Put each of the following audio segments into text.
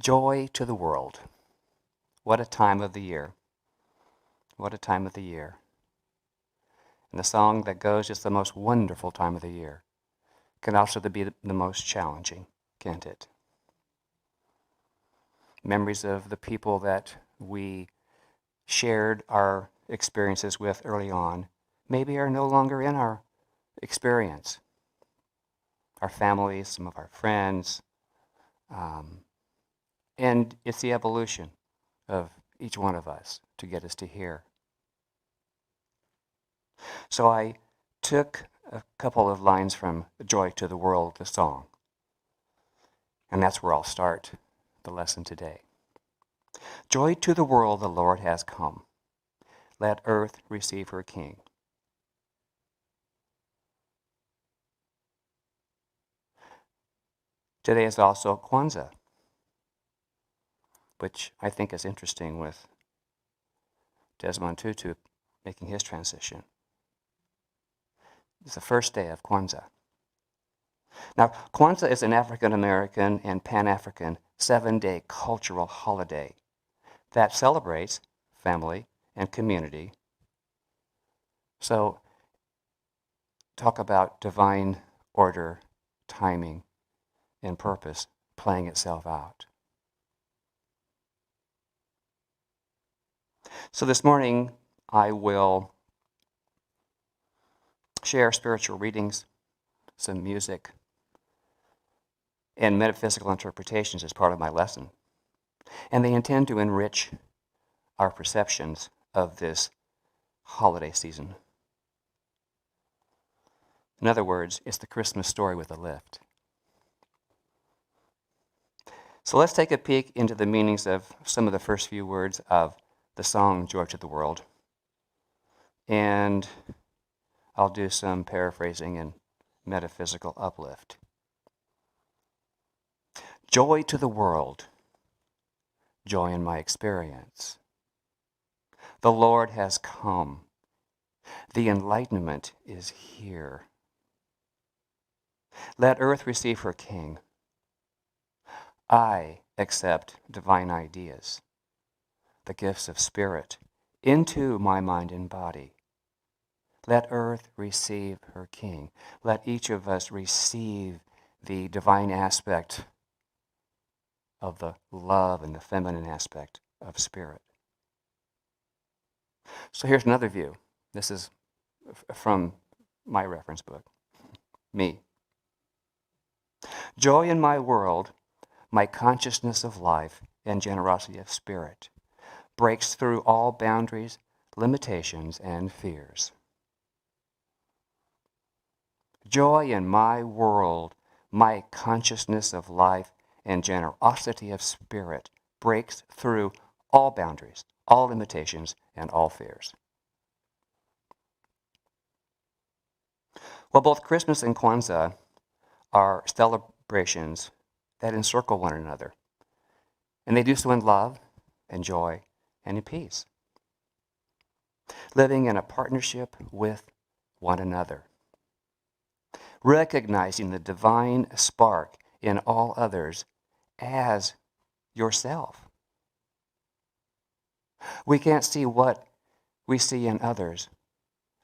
Joy to the world. What a time of the year. What a time of the year. And the song that goes, it's the most wonderful time of the year, can also be the most challenging, can't it? Memories of the people that we shared our experiences with early on maybe are no longer in our experience. Our families, some of our friends, and it's the evolution of each one of us to get us to here. So I took a couple of lines from Joy to the World, the song, and that's where I'll start the lesson today. Joy to the world, the Lord has come. Let earth receive her King. Today is also Kwanzaa, which I think is interesting with Desmond Tutu making his transition. It's the first day of Kwanzaa. Now, Kwanzaa is an African-American and Pan-African 7-day cultural holiday that celebrates family and community. So, talk about divine order, timing, and purpose playing itself out. So this morning, I will share spiritual readings, some music, and metaphysical interpretations as part of my lesson. And they intend to enrich our perceptions of this holiday season. In other words, it's the Christmas story with a lift. So let's take a peek into the meanings of some of the first few words of the song Joy to the World. And I'll do some paraphrasing and metaphysical uplift. Joy to the world. Joy in my experience. The Lord has come. The enlightenment is here. Let earth receive her King. I accept divine ideas, the gifts of spirit, into my mind and body. Let earth receive her King. Let each of us receive the divine aspect of the love and the feminine aspect of spirit. So here's another view. This is from my reference book, me. Joy in my world, my consciousness of life and generosity of spirit, breaks through all boundaries, limitations, and fears. Joy in my world, my consciousness of life and generosity of spirit, breaks through all boundaries, all limitations, and all fears. Well, both Christmas and Kwanzaa are celebrations that encircle one another, and they do so in love and joy and in peace, living in a partnership with one another, recognizing the divine spark in all others as yourself. We can't see what we see in others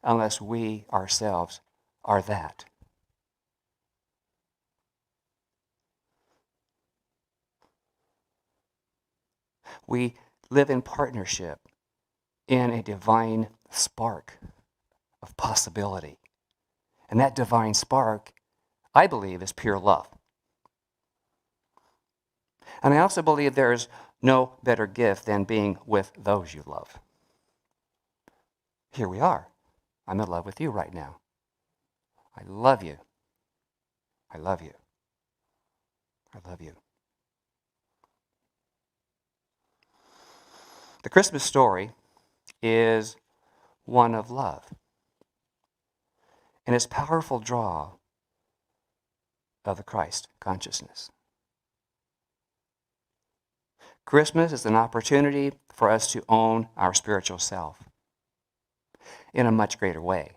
unless we ourselves are that. We live in partnership in a divine spark of possibility. And that divine spark, I believe, is pure love. And I also believe there is no better gift than being with those you love. Here we are. I'm in love with you right now. I love you. I love you. I love you. The Christmas story is one of love and its powerful draw of the Christ consciousness. Christmas is an opportunity for us to own our spiritual self in a much greater way,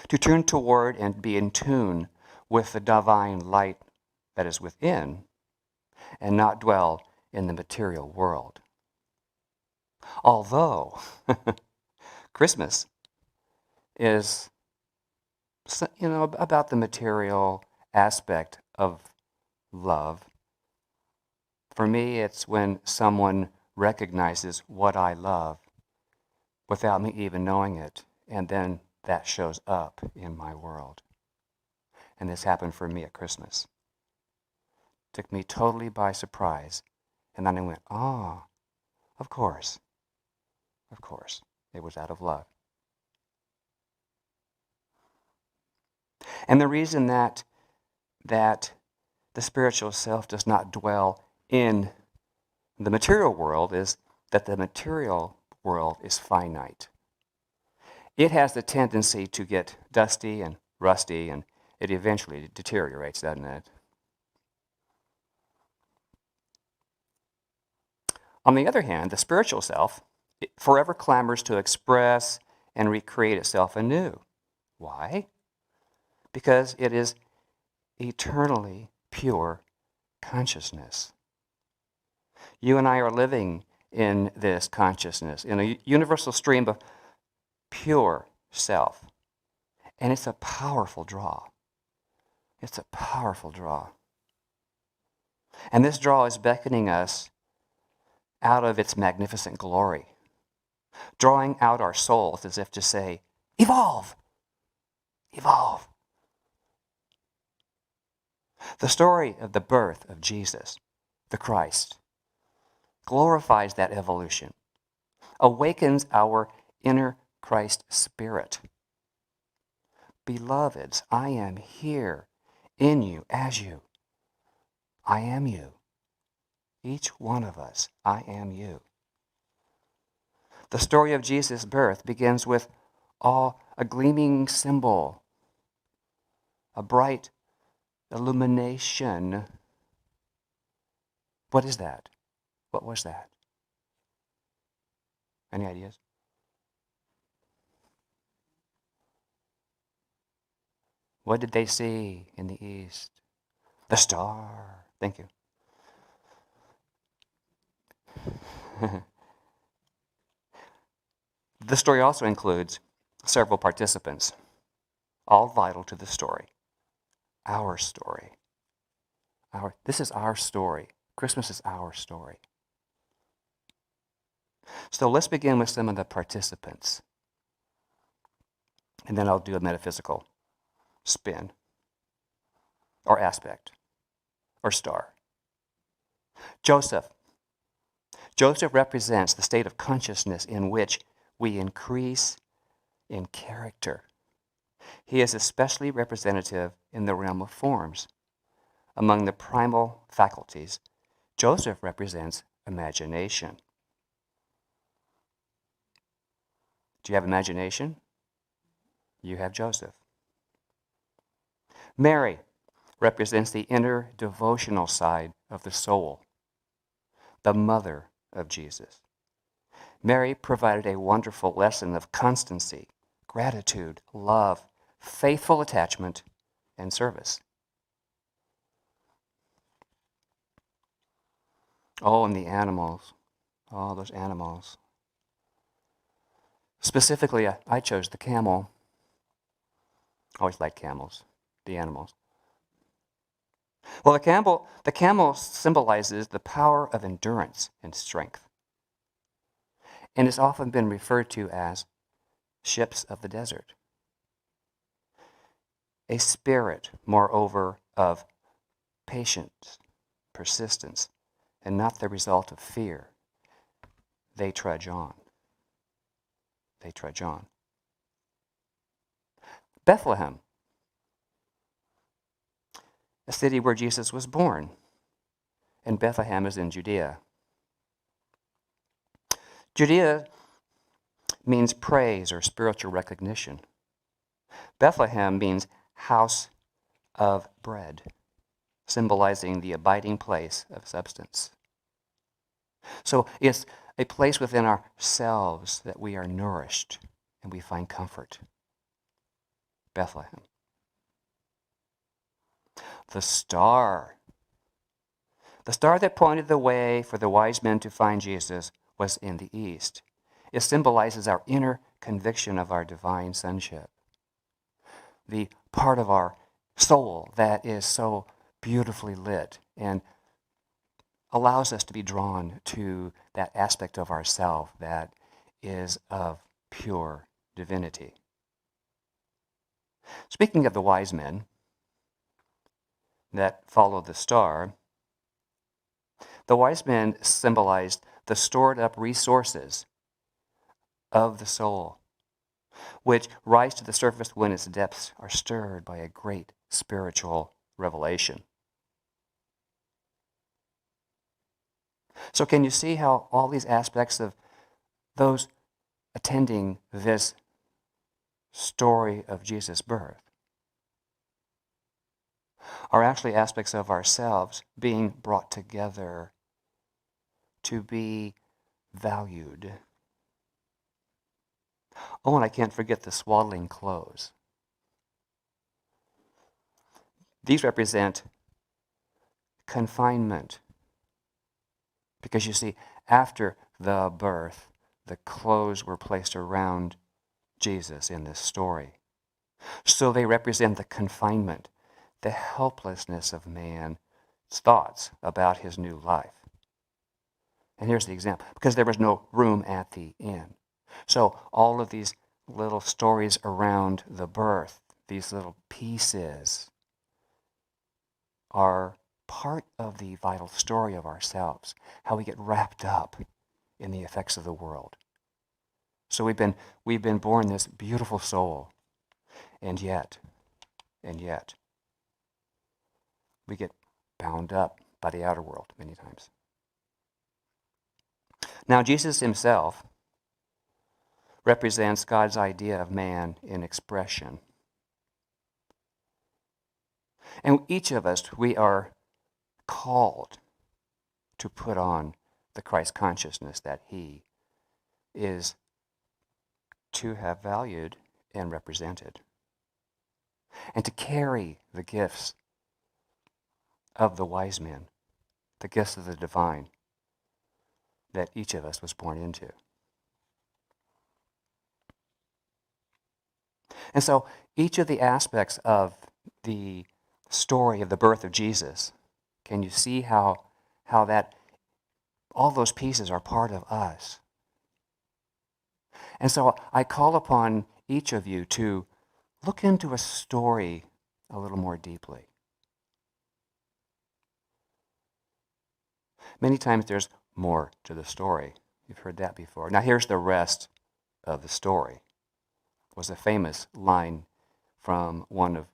to turn toward and be in tune with the divine light that is within, and not dwell in the material world. Although Christmas is, about the material aspect of love. For me, it's when someone recognizes what I love without me even knowing it, and then that shows up in my world. And this happened for me at Christmas. Took me totally by surprise, and then I went, oh, of course, it was out of love. And the reason that the spiritual self does not dwell in the material world is that the material world is finite. It has the tendency to get dusty and rusty, and it eventually deteriorates, doesn't it? On the other hand, the spiritual self forever clamors to express and recreate itself anew. Why? Because it is eternally pure consciousness. You and I are living in this consciousness, in a universal stream of pure self. And it's a powerful draw. It's a powerful draw. And this draw is beckoning us out of its magnificent glory, drawing out our souls as if to say, evolve, evolve. The story of the birth of Jesus, the Christ, glorifies that evolution, awakens our inner Christ spirit. Beloveds, I am here in you as you. I am you. Each one of us, I am you. The story of Jesus' birth begins with a gleaming symbol, a bright illumination. What is that? What was that? Any ideas? What did they see in the east? The star. Thank you. The story also includes several participants, all vital to the story. Our story. This is our story. Christmas is our story. So let's begin with some of the participants. And then I'll do a metaphysical spin, or aspect, or star. Joseph. Joseph represents the state of consciousness in which we increase in character. He is especially representative in the realm of forms. Among the primal faculties, Joseph represents imagination. Do you have imagination? You have Joseph. Mary represents the inner devotional side of the soul, the mother of Jesus. Mary provided a wonderful lesson of constancy, gratitude, love, faithful attachment, and service. Oh, and the animals. Oh, those animals. Specifically, I chose the camel. I always like camels, the animals. Well, the camel symbolizes the power of endurance and strength, and it's often been referred to as ships of the desert. A spirit, moreover, of patience, persistence, and not the result of fear. They trudge on. They trudge on. Bethlehem, a city where Jesus was born, and Bethlehem is in Judea. Judea means praise or spiritual recognition. Bethlehem means house of bread, symbolizing the abiding place of substance. So it's a place within ourselves that we are nourished and we find comfort. Bethlehem. The star. The star that pointed the way for the wise men to find Jesus was in the east. It symbolizes our inner conviction of our divine sonship, the part of our soul that is so beautifully lit and allows us to be drawn to that aspect of ourself that is of pure divinity. Speaking of the wise men that followed the star, the wise men symbolized the stored up resources of the soul, which rise to the surface when its depths are stirred by a great spiritual revelation. So can you see how all these aspects of those attending this story of Jesus' birth are actually aspects of ourselves being brought together to be valued? Oh, and I can't forget the swaddling clothes. These represent confinement. Because you see, after the birth, the clothes were placed around Jesus in this story. So they represent the confinement, the helplessness of man's thoughts about his new life. And here's the example. Because there was no room at the inn. So all of these little stories around the birth, these little pieces, are part of the vital story of ourselves, how we get wrapped up in the effects of the world. So we've been born this beautiful soul, and yet, we get bound up by the outer world many times. Now, Jesus himself represents God's idea of man in expression. And each of us, we are called to put on the Christ consciousness that he is to have valued and represented, and to carry the gifts of the wise men, the gifts of the divine that each of us was born into. And so each of the aspects of the story of the birth of Jesus, can you see how that all those pieces are part of us? And so I call upon each of you to look into a story a little more deeply. Many times there's more to the story. You've heard that before. Now here's the rest of the story. It was a famous line from one of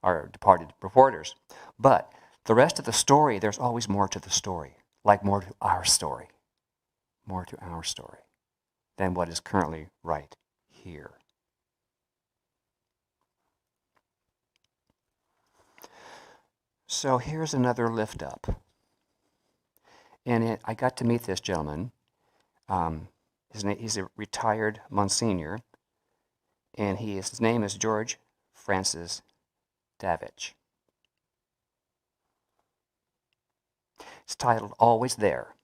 our departed reporters. But the rest of the story, there's always more to the story, like more to our story than what is currently right here. So here's another lift up. And I got to meet this gentleman. He's a retired Monsignor, and his name is George Francis Davich. It's titled Always There.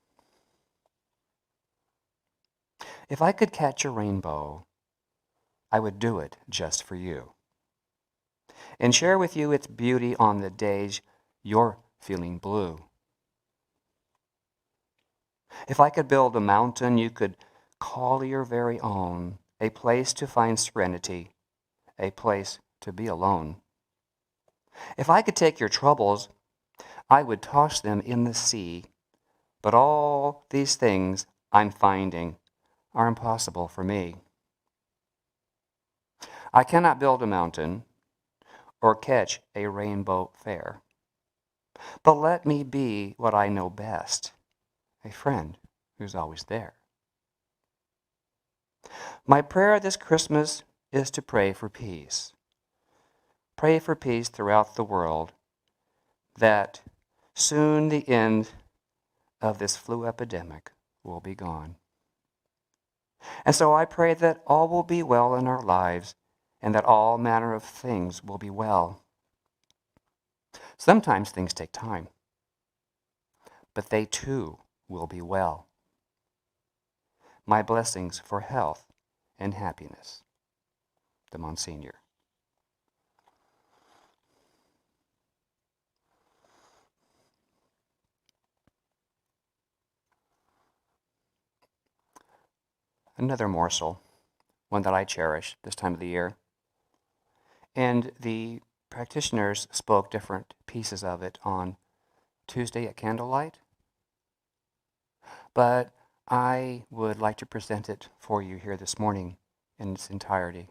If I could catch a rainbow, I would do it just for you, and share with you its beauty on the days you're feeling blue. If I could build a mountain you could call your very own, a place to find serenity, a place to be alone. If I could take your troubles, I would toss them in the sea, but all these things I'm finding are impossible for me. I cannot build a mountain or catch a rainbow fair, but let me be what I know best, a friend who's always there. My prayer this Christmas is to pray for peace. Pray for peace throughout the world, that soon the end of this flu epidemic will be gone. And so I pray that all will be well in our lives, and that all manner of things will be well. Sometimes things take time. but they too will be well. My blessings for health and happiness. The Monsignor. Another morsel, one that I cherish this time of the year. And the practitioners spoke different pieces of it on Tuesday at candlelight. But I would like to present it for you here this morning in its entirety,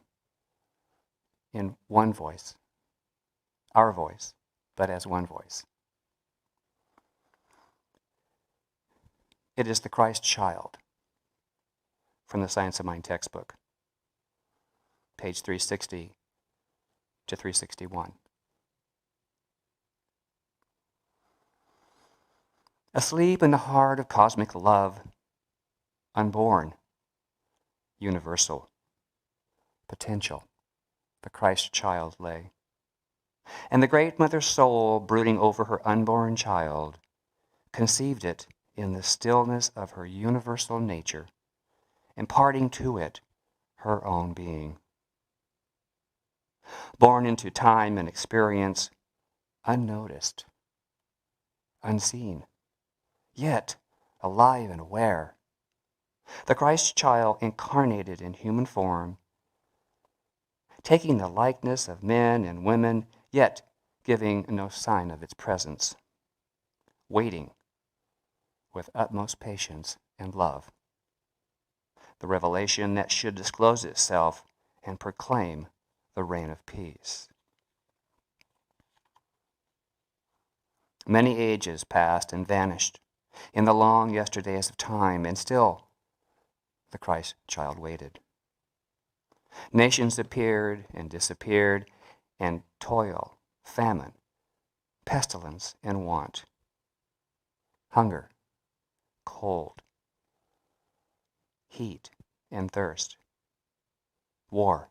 in one voice, our voice, but as one voice. It is the Christ Child from the Science of Mind textbook, page 360 to 361. Asleep in the heart of cosmic love, unborn, universal, potential, the Christ Child lay. And the great Mother Soul, brooding over her unborn child, conceived it in the stillness of her universal nature, imparting to it her own being. Born into time and experience, unnoticed, unseen, yet alive and aware, the Christ Child incarnated in human form, taking the likeness of men and women, yet giving no sign of its presence, waiting with utmost patience and love, the revelation that should disclose itself and proclaim the reign of peace. Many ages passed and vanished in the long yesterdays of time, and still the Christ Child waited. Nations appeared and disappeared, and toil, famine, pestilence, and want, hunger, cold, heat, and thirst, war,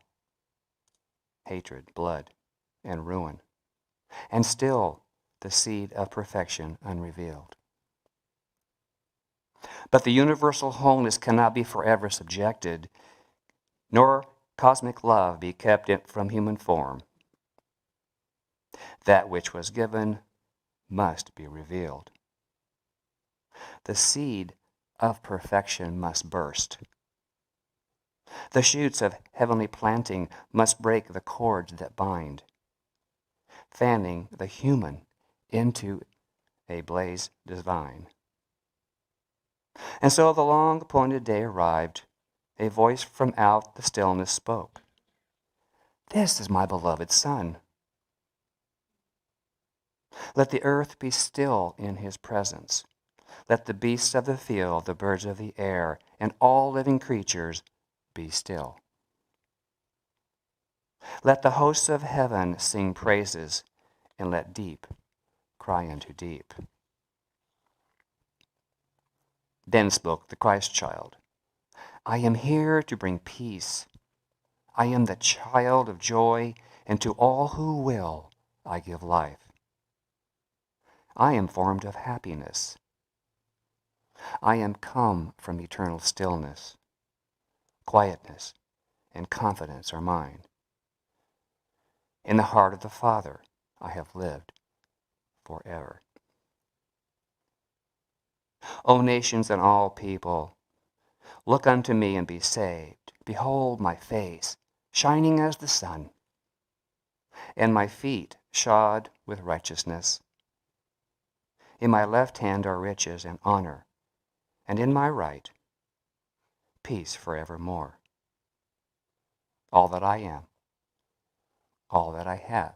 hatred, blood, and ruin, and still the seed of perfection unrevealed. But the universal wholeness cannot be forever subjected, nor cosmic love be kept from human form. That which was given must be revealed. The seed of perfection must burst. The shoots of heavenly planting must break the cords that bind, fanning the human into a blaze divine. And so the long-appointed day arrived. A voice from out the stillness spoke. "This is my beloved Son. Let the earth be still in his presence. Let the beasts of the field, the birds of the air, and all living creatures be still. Let the hosts of heaven sing praises, and let deep cry unto deep." Then spoke the Christ Child. "I am here to bring peace. I am the child of joy, and to all who will I give life. I am formed of happiness. I am come from eternal stillness. Quietness and confidence are mine. In the heart of the Father I have lived forever. O nations and all people, look unto me and be saved. Behold my face, shining as the sun, and my feet shod with righteousness. In my left hand are riches and honor, and in my right, peace forevermore. All that I am, all that I have,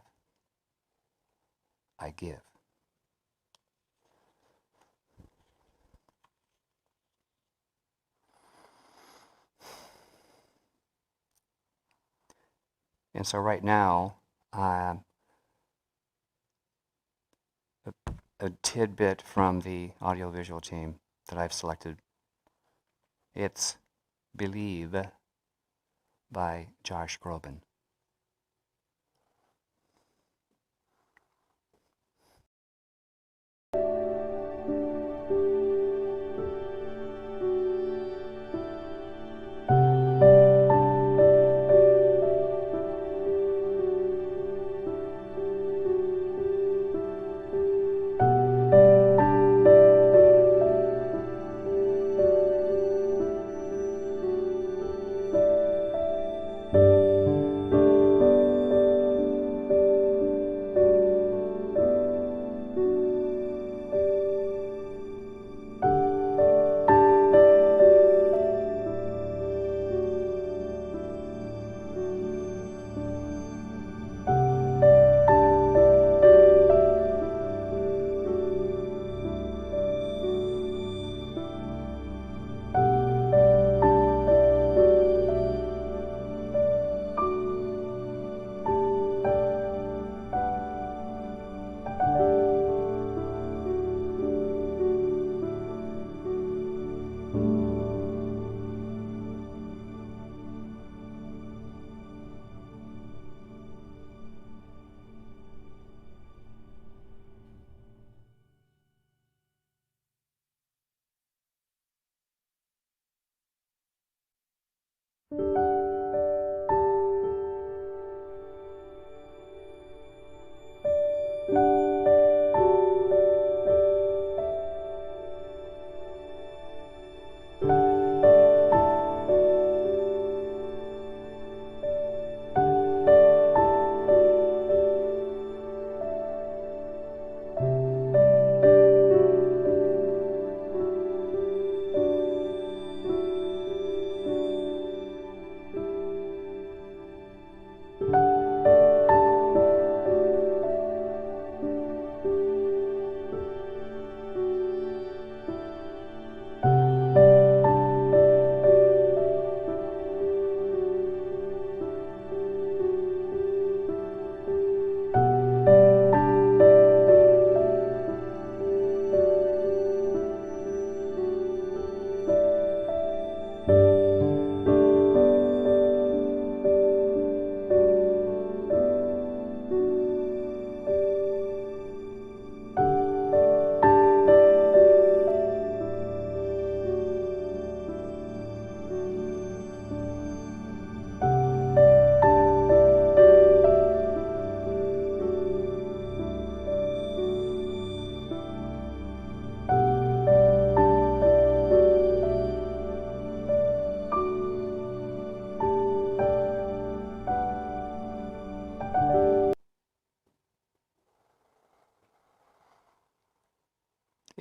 I give." And so right now, a tidbit from the audiovisual team that I've selected. It's Believe by Josh Groban.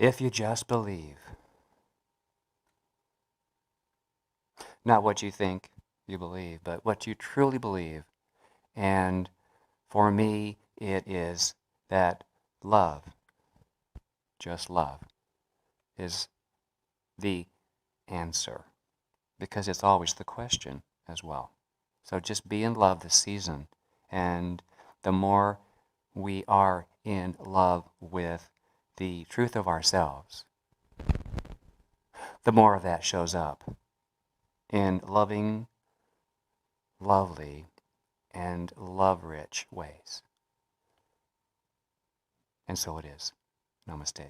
If you just believe. Not what you think you believe, but what you truly believe. And for me, it is that love, just love, is the answer. Because it's always the question as well. So just be in love this season. And the more we are in love with the truth of ourselves, the more of that shows up in loving, lovely, and love-rich ways. And so it is. Namaste.